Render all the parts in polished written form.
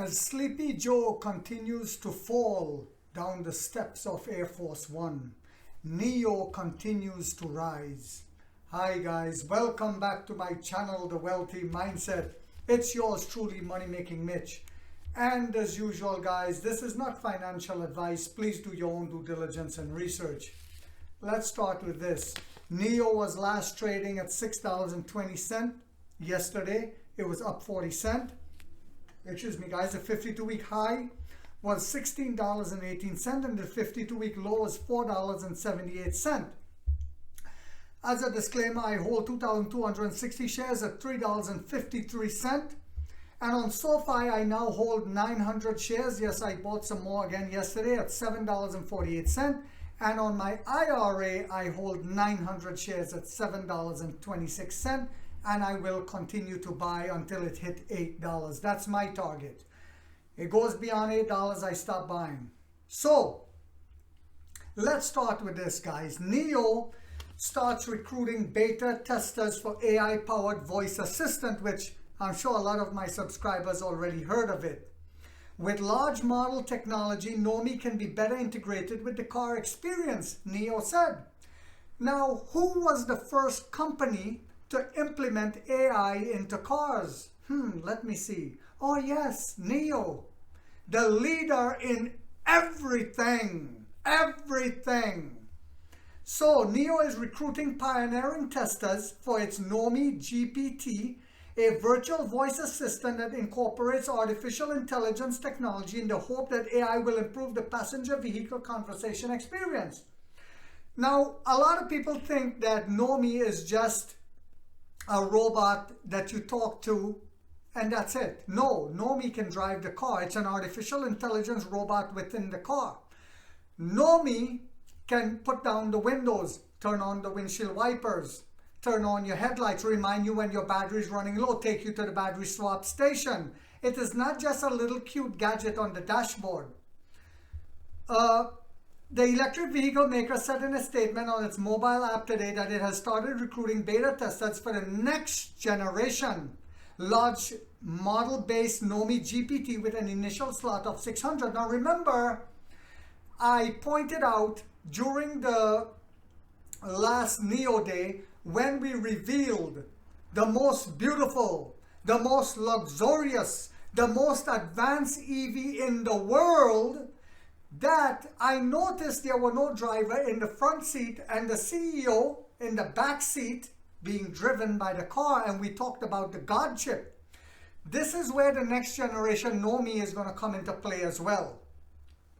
As Sleepy Joe continues to fall down the steps of Air Force One, Nio continues to rise. Hi guys, welcome back to my channel, The Wealthy Mindset. It's yours truly, Money Making Mitch. And as usual guys, this is not financial advice. Please do your own due diligence and research. Let's start with this. Nio was last trading at $6.20. Yesterday, it was up 40 cents. Excuse me guys, the 52-week high was $16.18 and the 52-week low was $4.78. As a disclaimer, I hold 2,260 shares at $3.53. And on SoFi, I now hold 900 shares. Yes, I bought some more again yesterday at $7.48. And on my IRA, I hold 900 shares at $7.26. And I will continue to buy until it hit $8. That's my target. It goes beyond $8, I stop buying. So, let's start with this, guys. Nio starts recruiting beta testers for AI-powered voice assistant, which I'm sure a lot of my subscribers already heard of it. With large model technology, Nomi can be better integrated with the car experience, Nio said. Now, who was the first company to implement AI into cars? Let me see. Oh yes, Nio, the leader in everything. So Nio is recruiting pioneering testers for its Nomi GPT, a virtual voice assistant that incorporates artificial intelligence technology in the hope that AI will improve the passenger vehicle conversation experience. Now, a lot of people think that Nomi is just a robot that you talk to and that's it. No, Nomi can drive the car. It's an artificial intelligence robot within the car. Nomi can put down the windows, turn on the windshield wipers, turn on your headlights, remind you when your battery is running low, take you to the battery swap station. It is not just a little cute gadget on the dashboard. The electric vehicle maker said in a statement on its mobile app today that it has started recruiting beta testers for the next generation large model-based Nomi GPT with an initial slot of 600. Now remember, I pointed out during the last Nio Day when we revealed the most beautiful, the most luxurious, the most advanced EV in the world, that I noticed there were no driver in the front seat and the CEO in the back seat being driven by the car, and we talked about the God chip. This is where the next generation Nomi is going to come into play as well.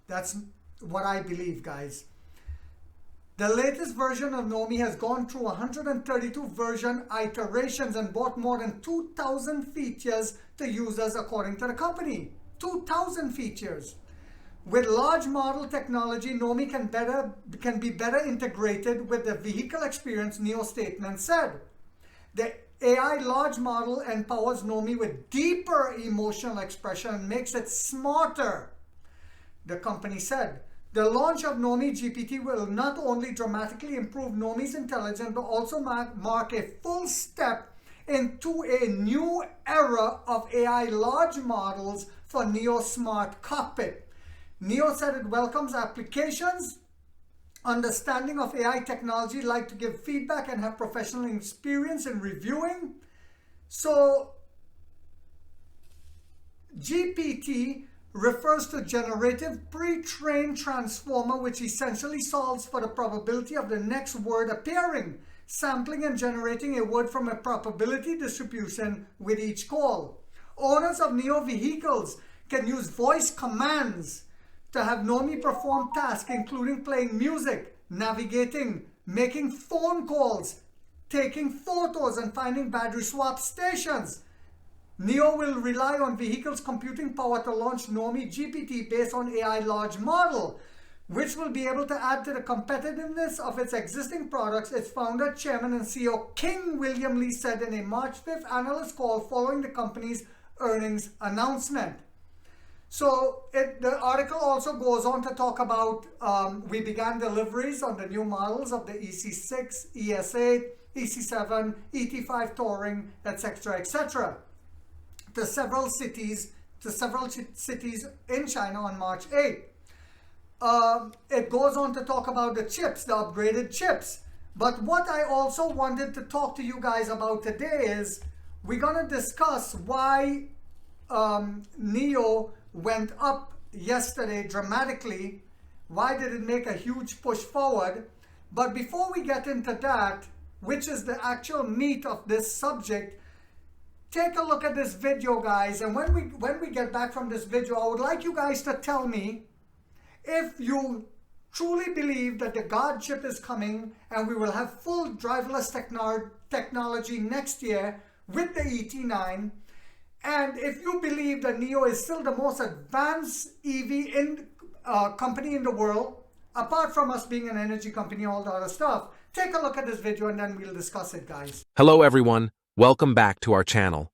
That's what I believe, guys. The latest version of Nomi has gone through 132 version iterations and brought more than 2,000 features to users according to the company. 2,000 features. With large model technology, Nomi can be better integrated with the vehicle experience, Nio statement said. The AI large model empowers Nomi with deeper emotional expression and makes it smarter, the company said. The launch of Nomi GPT will not only dramatically improve Nomi's intelligence, but also mark a full step into a new era of AI large models for Nio Smart Cockpit. Nio said it welcomes applications, understanding of AI technology, like to give feedback and have professional experience in reviewing. So GPT refers to generative pre-trained transformer, which essentially solves for the probability of the next word appearing, sampling and generating a word from a probability distribution with each call. Owners of Nio vehicles can use voice commands to have Nomi perform tasks including playing music, navigating, making phone calls, taking photos, and finding battery swap stations. Nio will rely on vehicles' computing power to launch Nomi GPT based on AI large model, which will be able to add to the competitiveness of its existing products, its founder, chairman, and CEO King William Lee said in a March 5th analyst call following the company's earnings announcement. So the article also goes on to talk about we began deliveries on the new models of the EC6, ES8, EC7, ET5 Touring, etc., etc. to several cities to several cities in China on March 8th. It goes on to talk about the chips, the upgraded chips. But what I also wanted to talk to you guys about today is we're going to discuss why Nio went up yesterday dramatically. Why did it make a huge push forward? But before we get into that, which is the actual meat of this subject, take a look at this video, guys. And when we get back from this video, I would like you guys to tell me if you truly believe that the God chip is coming and we will have full driverless technology next year with the ET9. And if you believe that Nio is still the most advanced EV company in the world, apart from us being an energy company, all the other stuff, take a look at this video and then we'll discuss it, guys. Hello everyone, welcome back to our channel.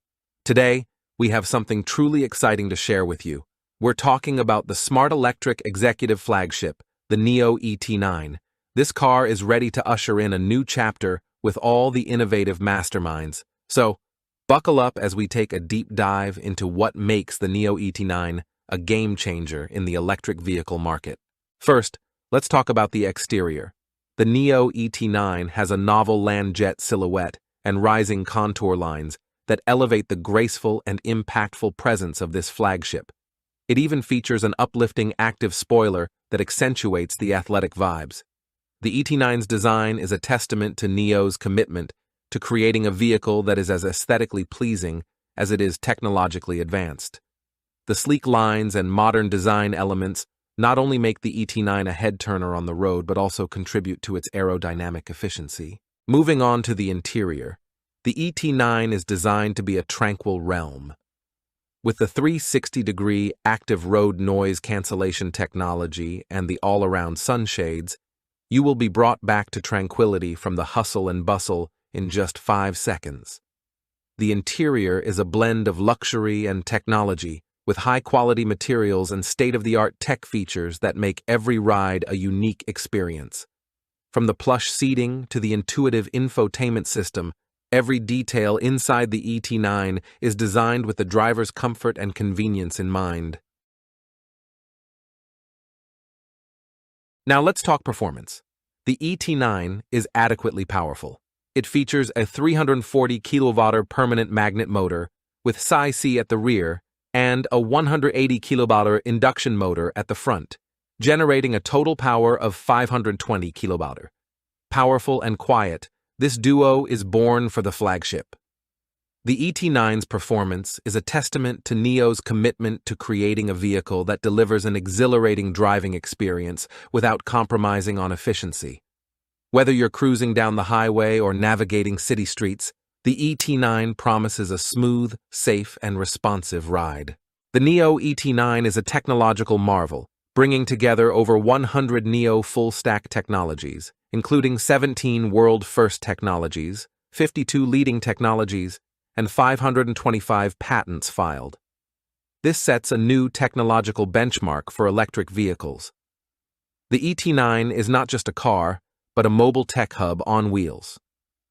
Today, we have something truly exciting to share with you. We're talking about the smart electric executive flagship, the Nio ET9. This car is ready to usher in a new chapter with all the innovative masterminds. So, buckle up as we take a deep dive into what makes the Nio ET9 a game changer in the electric vehicle market. First, let's talk about the exterior. The Nio ET9 has a novel land jet silhouette and rising contour lines that elevate the graceful and impactful presence of this flagship. It even features an uplifting active spoiler that accentuates the athletic vibes. The ET9's design is a testament to Nio's commitment to creating a vehicle that is as aesthetically pleasing as it is technologically advanced. The sleek lines and modern design elements not only make the ET9 a head-turner on the road but also contribute to its aerodynamic efficiency. Moving on to the interior, the ET9 is designed to be a tranquil realm. With the 360-degree active road noise cancellation technology and the all-around sunshades, you will be brought back to tranquility from the hustle and bustle in just 5 seconds. The interior is a blend of luxury and technology, with high-quality materials and state-of-the-art tech features that make every ride a unique experience. From the plush seating to the intuitive infotainment system, every detail inside the ET9 is designed with the driver's comfort and convenience in mind. Now let's talk performance. The ET9 is adequately powerful. It features a 340 kW permanent magnet motor with Psi-C at the rear and a 180 kW induction motor at the front, generating a total power of 520 kW. Powerful and quiet, this duo is born for the flagship. The ET9's performance is a testament to Nio's commitment to creating a vehicle that delivers an exhilarating driving experience without compromising on efficiency. Whether you're cruising down the highway or navigating city streets, the ET9 promises a smooth, safe, and responsive ride. The Nio ET9 is a technological marvel, bringing together over 100 Nio full-stack technologies, including 17 world-first technologies, 52 leading technologies, and 525 patents filed. This sets a new technological benchmark for electric vehicles. The ET9 is not just a car, but a mobile tech hub on wheels.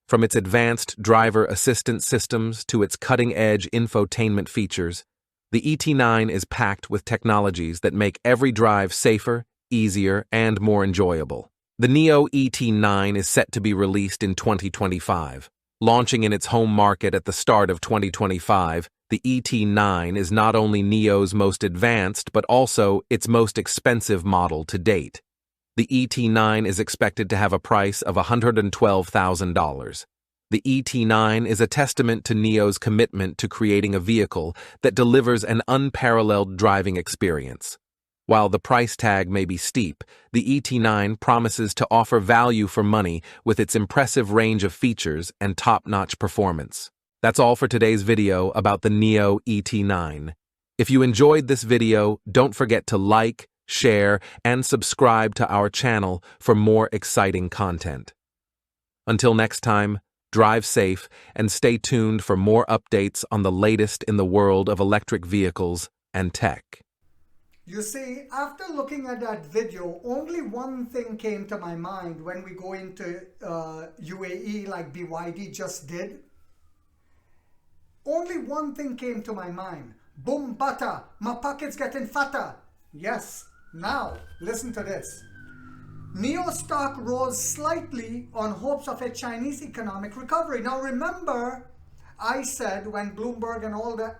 From its advanced driver assistance systems to its cutting-edge infotainment features, the ET9 is packed with technologies that make every drive safer, easier, and more enjoyable. The Nio ET9 is set to be released in 2025. Launching in its home market at the start of 2025, the ET9 is not only Nio's most advanced but also its most expensive model to date. The ET9 is expected to have a price of $112,000. The ET9 is a testament to Nio's commitment to creating a vehicle that delivers an unparalleled driving experience. While the price tag may be steep, the ET9 promises to offer value for money with its impressive range of features and top-notch performance. That's all for today's video about the Nio ET9. If you enjoyed this video, don't forget to like, share, and subscribe to our channel for more exciting content. Until next time, drive safe and stay tuned for more updates on the latest in the world of electric vehicles and tech. You see, after looking at that video, only one thing came to my mind when we go into UAE like BYD just did. Only one thing came to my mind. Boom butter. My pocket's getting fatter. Yes. Now, listen to this. Nio stock rose slightly on hopes of a Chinese economic recovery. Now remember, I said when Bloomberg and all the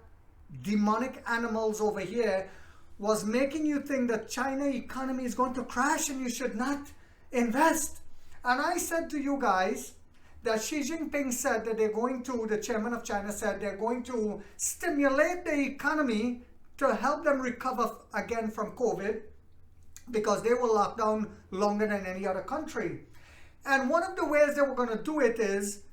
demonic animals over here was making you think that China economy is going to crash and you should not invest. And I said to you guys that Xi Jinping said that the chairman of China said they're going to stimulate the economy to help them recover again from COVID, because they were locked down longer than any other country. And one of the ways they were going to do it is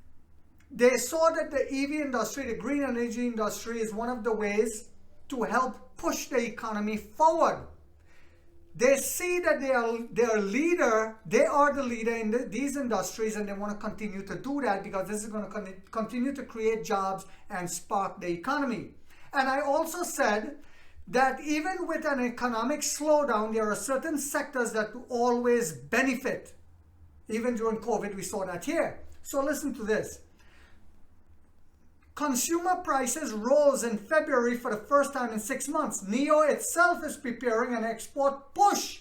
they saw that the EV industry, the green energy industry, is one of the ways to help push the economy forward. They see that they are the leader in these industries, and they want to continue to do that because this is going to continue to create jobs and spark the economy. And I also said that even with an economic slowdown, there are certain sectors that always benefit. Even during COVID, we saw that here. So listen to this. Consumer prices rose in February for the first time in 6 months. Nio itself is preparing an export push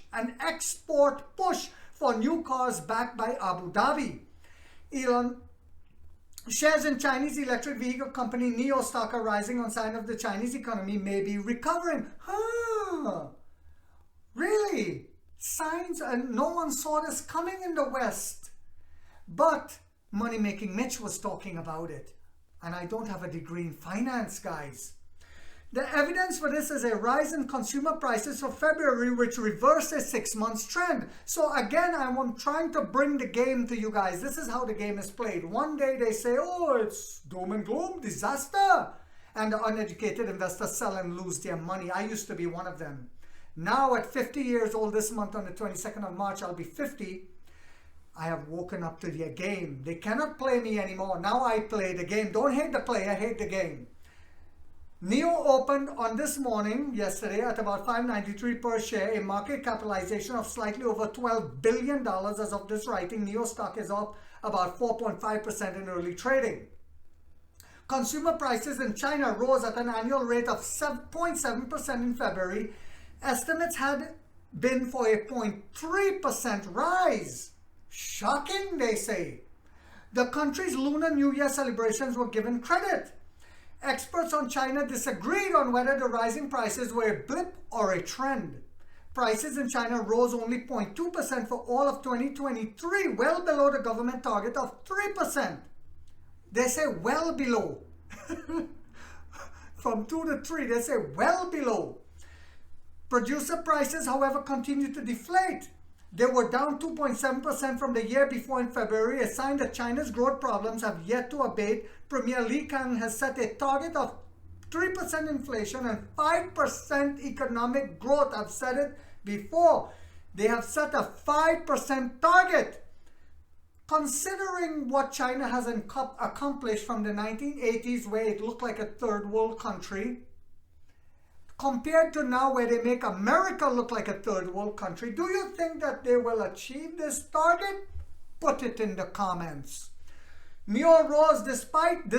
for new cars backed by Abu Dhabi. Elon shares in Chinese electric vehicle company Nio stock are rising on sign of the Chinese economy may be recovering. Really? Signs, and no one saw this coming in the West. But Money Making Mitch was talking about it. And I don't have a degree in finance, guys. The evidence for this is a rise in consumer prices for February, which reversed a 6 months trend. So again, I'm trying to bring the game to you guys. This is how the game is played. One day they say, oh, it's doom and gloom, disaster. And the uneducated investors sell and lose their money. I used to be one of them. Now at 50 years old this month, on the 22nd of March, I'll be 50. I have woken up to their game. They cannot play me anymore. Now I play the game. Don't hate the player, hate the game. Nio opened on this morning, yesterday, at about $5.93 per share, a market capitalization of slightly over $12 billion as of this writing. Nio stock is up about 4.5% in early trading. Consumer prices in China rose at an annual rate of 7.7% in February. Estimates had been for a 0.3% rise. Shocking, they say. The country's Lunar New Year celebrations were given credit. Experts on China disagreed on whether the rising prices were a blip or a trend. Prices in China rose only 0.2% for all of 2023, well below the government target of 3%. They say well below. From 2 to 3, they say well below. Producer prices, however, continue to deflate. They were down 2.7% from the year before in February, a sign that China's growth problems have yet to abate. Premier Li Qiang has set a target of 3% inflation and 5% economic growth. I've said it before. They have set a 5% target. Considering what China has accomplished from the 1980s, where it looked like a third world country, compared to now where they make America look like a third world country, do you think that they will achieve this target? Put it in the comments. Nio rose despite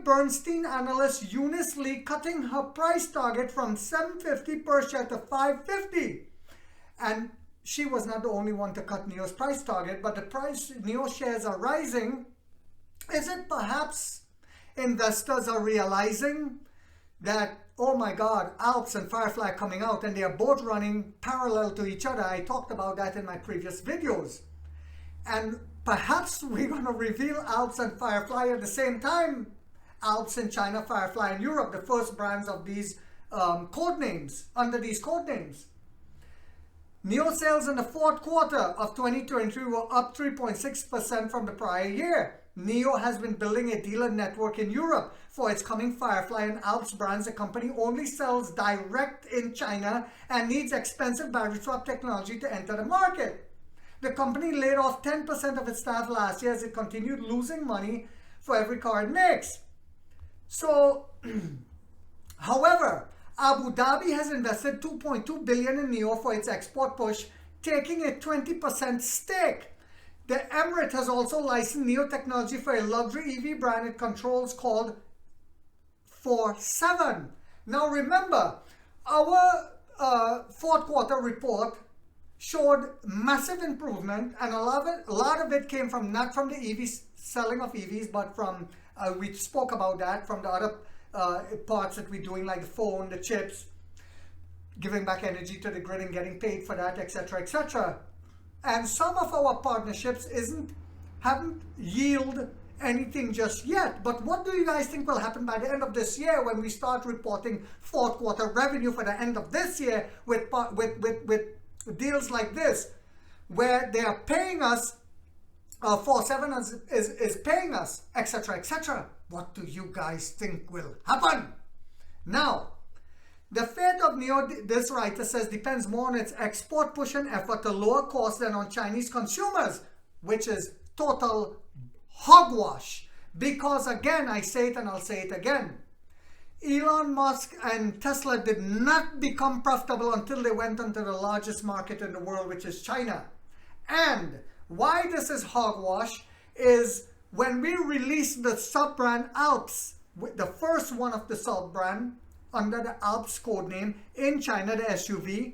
Bernstein analyst Eunice Lee cutting her price target from $7.50 per share to $5.50. And she was not the only one to cut Nio's price target, but the price Nio shares are rising. Is it perhaps investors are realizing that, oh my God, Alps and Firefly are coming out and they are both running parallel to each other? I talked about that in my previous videos. And perhaps we're going to reveal Alps and Firefly at the same time. Alps in China, Firefly in Europe, the first brands of these code names, under these code names. Nio sales in the fourth quarter of 2023 were up 3.6% from the prior year. Nio has been building a dealer network in Europe for its coming Firefly and Alps brands. The company only sells direct in China and needs expensive battery swap technology to enter the market. The company laid off 10% of its staff last year as it continued losing money for every car it makes. So, however, Abu Dhabi has invested $2.2 billion in Nio for its export push, taking a 20% stake. The Emirate has also licensed Nio technology for a luxury EV brand it controls called 47. Now remember, our fourth quarter report showed massive improvement, and a lot of it came from not from the EVs, selling of EVs, but from, we spoke about that, from the other parts that we're doing, like the phone, the chips, giving back energy to the grid and getting paid for that, etc., etc. And some of our partnerships haven't yielded anything just yet. But what do you guys think will happen by the end of this year when we start reporting fourth quarter revenue for the end of this year with deals like this, where they are paying us, 47 is paying us, etc., etc. What do you guys think will happen? Now, the fate of Nio, this writer says, depends more on its export push and effort to lower costs than on Chinese consumers, which is total hogwash. Because again, I say it and I'll say it again, Elon Musk and Tesla did not become profitable until they went into the largest market in the world, which is China. And why this is hogwash is when we released the sub-brand Alps, the first one of the sub-brand under the Alps code name in China, the SUV,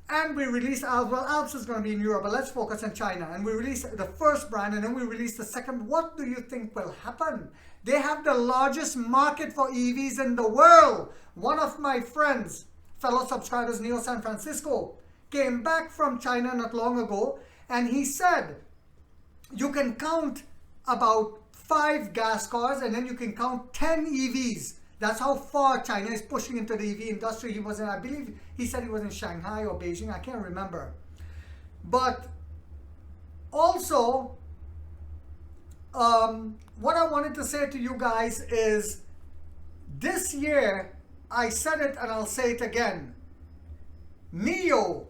and we released Alps. Well, Alps is going to be in Europe, but let's focus on China. And we released the first brand, and then we released the second. What do you think will happen? They have the largest market for EVs in the world. One of my friends, fellow subscribers, Neo San Francisco, came back from China not long ago, and he said, you can count about 5 gas cars, and then you can count 10 EVs. That's how far China is pushing into the EV industry. He was in, I believe, he said he was in Shanghai or Beijing. I can't remember. But also, what I wanted to say to you guys is, this year, I said it and I'll say it again. Nio,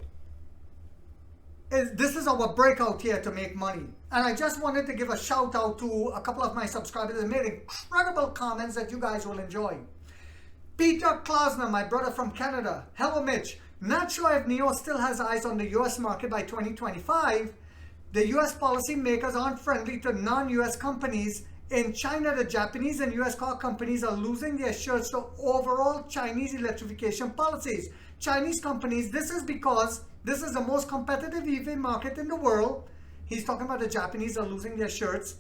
this is our breakout year to make money. And I just wanted to give a shout out to a couple of my subscribers that made incredible comments that you guys will enjoy. Peter Klausner, my brother from Canada. Hello, Mitch. Not sure if Nio still has eyes on the US market by 2025. The US policymakers aren't friendly to non-US companies. In China, the Japanese and US car companies are losing their shirts to overall Chinese electrification policies. Chinese companies, this is because this is the most competitive EV market in the world. He's talking about the Japanese are losing their shirts.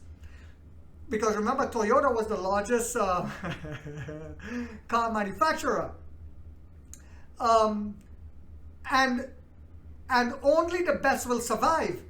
Because remember, Toyota was the largest car manufacturer. And only the best will survive.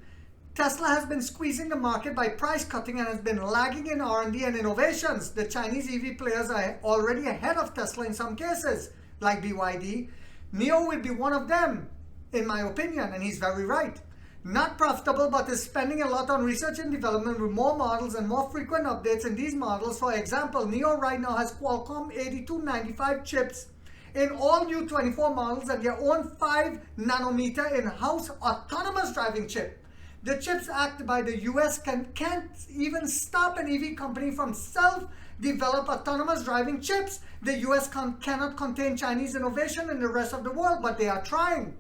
Tesla has been squeezing the market by price cutting and has been lagging in R&D and innovations. The Chinese EV players are already ahead of Tesla in some cases, like BYD. Nio will be one of them, in my opinion, and he's very right. Not profitable, but is spending a lot on research and development with more models and more frequent updates in these models. For example, Nio right now has Qualcomm 8295 chips in all new 24 models and their own 5 nanometer in-house autonomous driving chip. The chips acted by the US can't even stop an EV company from self-developed autonomous driving chips. The US cannot contain Chinese innovation in the rest of the world, but they are trying.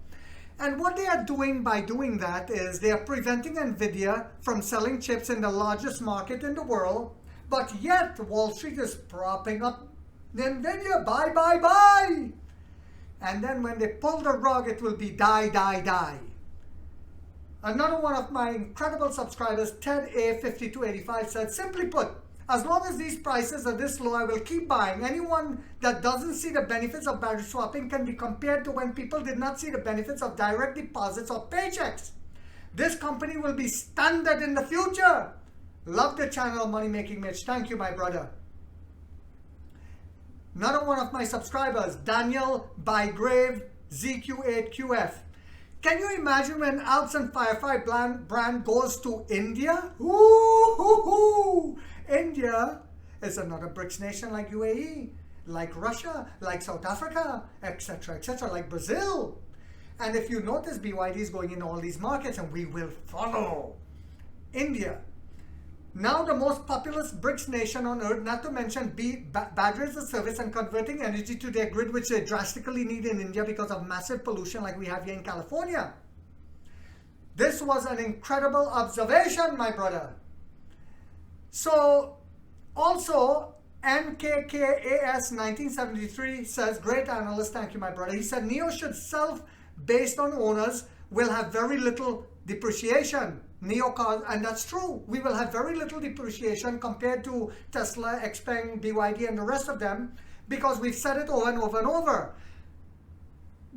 And what they are doing by doing that is they are preventing NVIDIA from selling chips in the largest market in the world, but yet Wall Street is propping up NVIDIA, buy, buy, buy. And then when they pull the rug, it will be die, die, die. Another one of my incredible subscribers, Ted A5285, said, simply put, as long as these prices are this low, I will keep buying. Anyone that doesn't see the benefits of battery swapping can be compared to when people did not see the benefits of direct deposits or paychecks. This company will be standard in the future. Love the channel, Money Making Mitch. Thank you, my brother. Another one of my subscribers, Daniel Bygrave ZQ8QF. Can you imagine when Alps and Firefly brand goes to India? Ooh, India is another BRICS nation like UAE, like Russia, like South Africa, etc., etc., like Brazil. And if you notice, BYD is going in all these markets and we will follow. India. Now the most populous BRICS nation on earth, not to mention battery as a service and converting energy to their grid, which they drastically need in India because of massive pollution like we have here in California. This was an incredible observation, my brother. So, also, NKKAS 1973 says, great analyst, thank you my brother. He said Nio should sell based on owners will have very little depreciation. Nio cars, and that's true. We will have very little depreciation compared to Tesla, Xpeng, BYD and the rest of them, because we've said it over and over and over.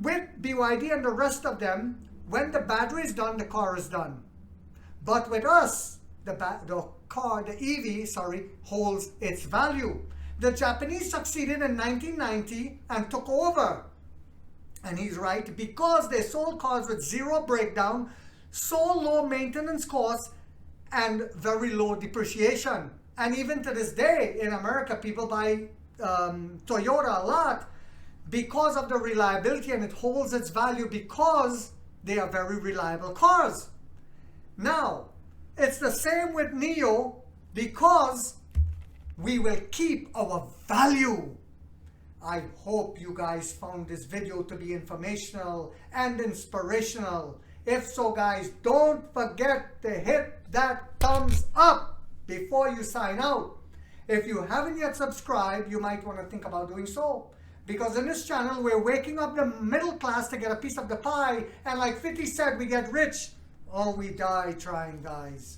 With BYD and the rest of them, when the battery is done, the car is done. But with us, the EV, holds its value. The Japanese succeeded in 1990 and took over. And he's right, because they sold cars with zero breakdown, so low maintenance costs, and very low depreciation. And even to this day, in America, people buy Toyota a lot because of the reliability, and it holds its value because they are very reliable cars. Now, it's the same with Nio, because we will keep our value. I hope you guys found this video to be informational and inspirational. If so, guys, don't forget to hit that thumbs up before you sign out. If you haven't yet subscribed, you might want to think about doing so. Because in this channel, we're waking up the middle class to get a piece of the pie. And like 50 said, we get rich or we die trying, guys.